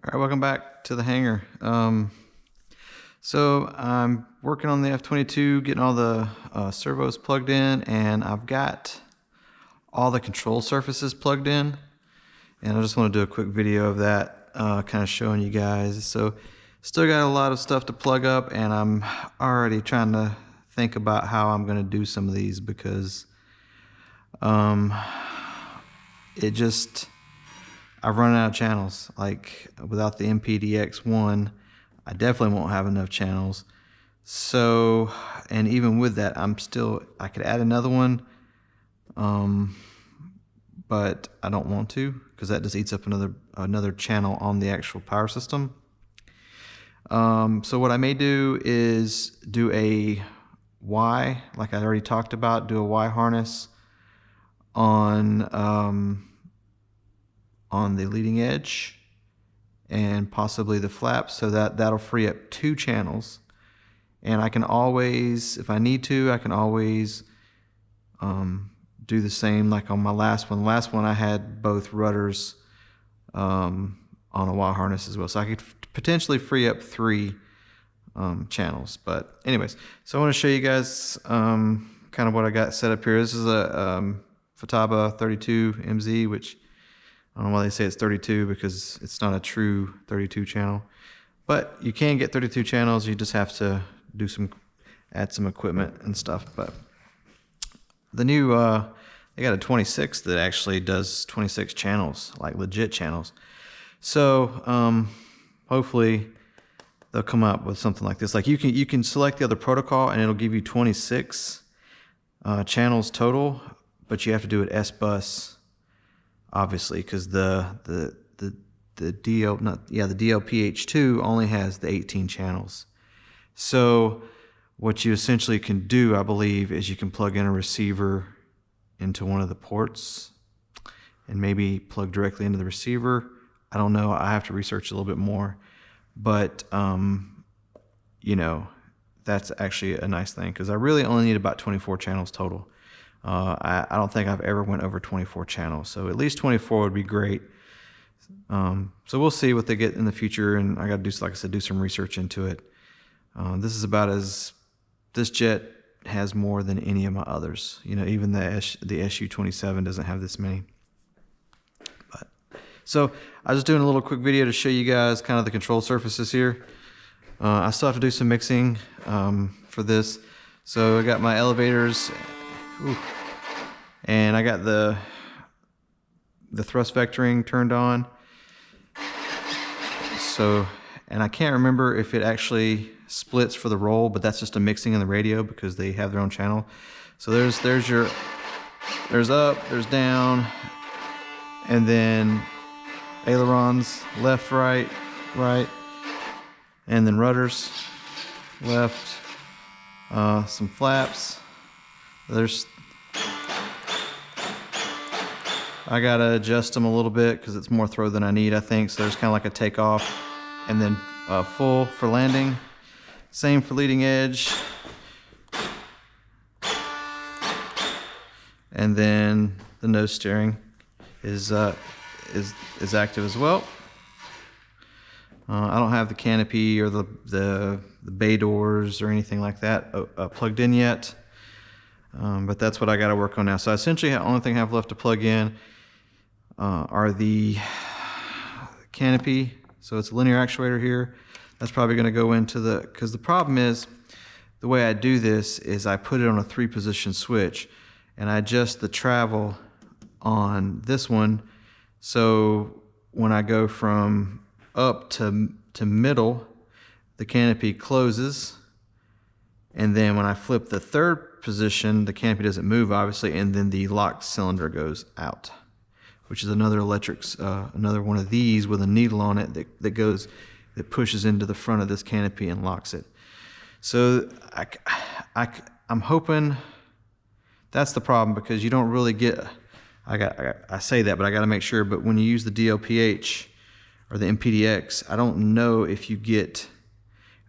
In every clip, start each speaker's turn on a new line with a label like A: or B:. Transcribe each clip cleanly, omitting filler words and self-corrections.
A: All right, welcome back to the hangar. So I'm working on the F-22, getting all the servos plugged in, and I've got all the control surfaces plugged in. And I just want to do a quick video of that, kind of showing you guys. So still got a lot of stuff to plug up, and I'm already trying to think about how I'm going to do some of these because I've run out of channels. Like without the MPDX1, I definitely won't have enough channels. So, and even with that, I could add another one, but I don't want to because that just eats up another channel on the actual power system. So what I may do is do a Y, like I already talked about, do a Y harness on the leading edge and possibly the flaps, so that'll free up 2 channels. And I can always, if I need to, I can always do the same like on my last one. The last one I had both rudders on a Y harness as well, so I could potentially free up 3 channels. But anyways, so I want to show you guys kind of what I got set up here. This is a Futaba 32 MZ, which I don't know why they say it's 32 because it's not a true 32 channel. But you can get 32 channels, you just have to add some equipment and stuff. But the new, they got a 26 that actually does 26 channels, like legit channels. So hopefully they'll come up with something like this. Like you can select the other protocol and it'll give you 26 channels total, but you have to do it S-bus, obviously, because the DLPH2 only has the 18 channels. So what you essentially can do, I believe, is you can plug in a receiver into one of the ports and maybe plug directly into the receiver. I don't know. I have to research a little bit more, but you know, that's actually a nice thing because I really only need about 24 channels total. I don't think I've ever went over 24 channels, so at least 24 would be great. So we'll see what they get in the future, and I got to do, like I said, do some research into it. This is about this jet has more than any of my others. You know, even the SU-27 doesn't have this many. But so I was just doing a little quick video to show you guys kind of the control surfaces here. I still have to do some mixing for this. So I got my elevators. Ooh. And I got the thrust vectoring turned on. So, and I can't remember if it actually splits for the roll, but that's just a mixing in the radio because they have their own channel. So there's up, there's down, and then ailerons, left, right, right, and then rudders, left, some flaps. I gotta adjust them a little bit because it's more throw than I need, I think. So there's kind of like a takeoff and then full for landing. Same for leading edge. And then the nose steering is active as well. I don't have the canopy or the bay doors or anything like that plugged in yet. But that's what I got to work on now. So essentially the only thing I have left to plug in are the canopy. So it's a linear actuator here. That's probably going to go into because the problem is the way I do this is I put it on a 3-position switch and I adjust the travel on this one. So when I go from up to middle, the canopy closes. And then when I flip the 3rd position, the canopy doesn't move, obviously, and then the locked cylinder goes out, which is another another one of these with a needle on it that pushes into the front of this canopy and locks it. So I'm hoping that's the problem because you don't really get. I say that, but I got to make sure. But when you use the DLPH or the MPDX, I don't know if you get.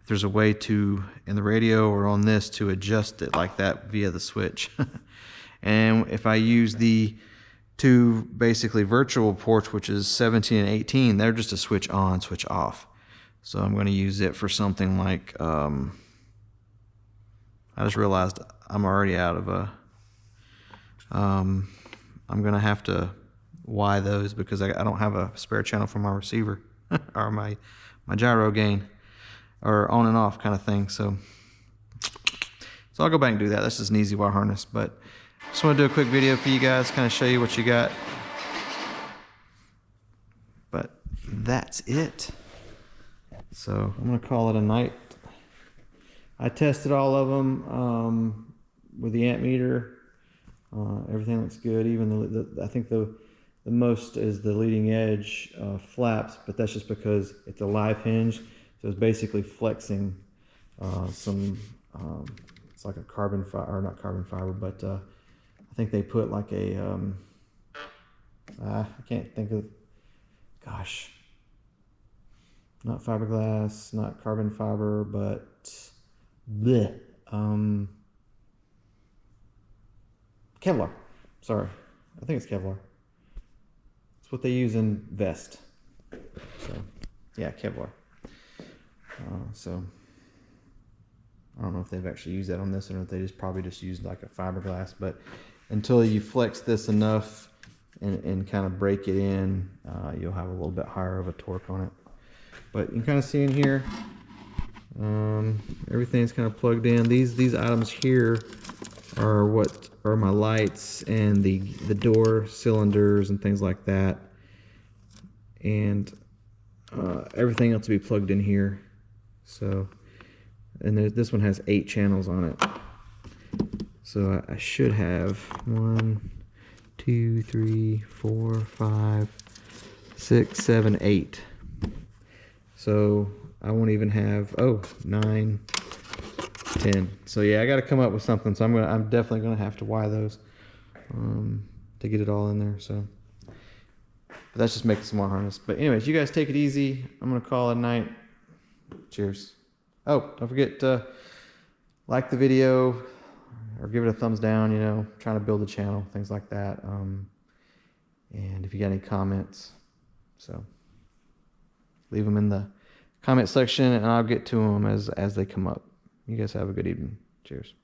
A: There's a way to, in the radio or on this, to adjust it like that via the switch. And if I use the two basically virtual ports, which is 17 and 18. They're just a switch on, switch off. So I'm going to use it for something like, I just realized I'm already out of a, I'm going to have to Y those because I don't have a spare channel for my receiver or my gyro gain or on and off kind of thing. So I'll go back and do that. That's just an easy wire harness, but just want to do a quick video for you guys, kind of show you what you got. But that's it. So I'm going to call it a night. I tested all of them with the amp meter. Everything looks good. Even I think the most is the leading edge flaps, but that's just because it's a live hinge. So it's basically flexing some, it's like a carbon fiber, or not carbon fiber, but I think they put like a, I can't think of, gosh, not fiberglass, not carbon fiber, but bleh, Kevlar. Sorry, I think it's Kevlar. It's what they use in vest. So yeah, Kevlar. So I don't know if they've actually used that on this or if they just probably just used like a fiberglass, but until you flex this enough and kind of break it in, you'll have a little bit higher of a torque on it. But you can kind of see in here, everything's kind of plugged in. These items here are what are my lights and the door cylinders and things like that, and everything else to be plugged in here. So, and this one has 8 channels on it. So I should have 1, 2, 3, 4, 5, 6, 7, 8. So I won't even have 9, 10. So yeah, I got to come up with something. So I'm definitely gonna have to wire those to get it all in there. So, but that's just making some more harness. But anyways, you guys take it easy. I'm gonna call it a night. Cheers. Oh, don't forget to like the video or give it a thumbs down. You know, trying to build the channel, things like that. And if you got any comments, so leave them in the comment section and I'll get to them as they come up. You guys have a good evening. Cheers.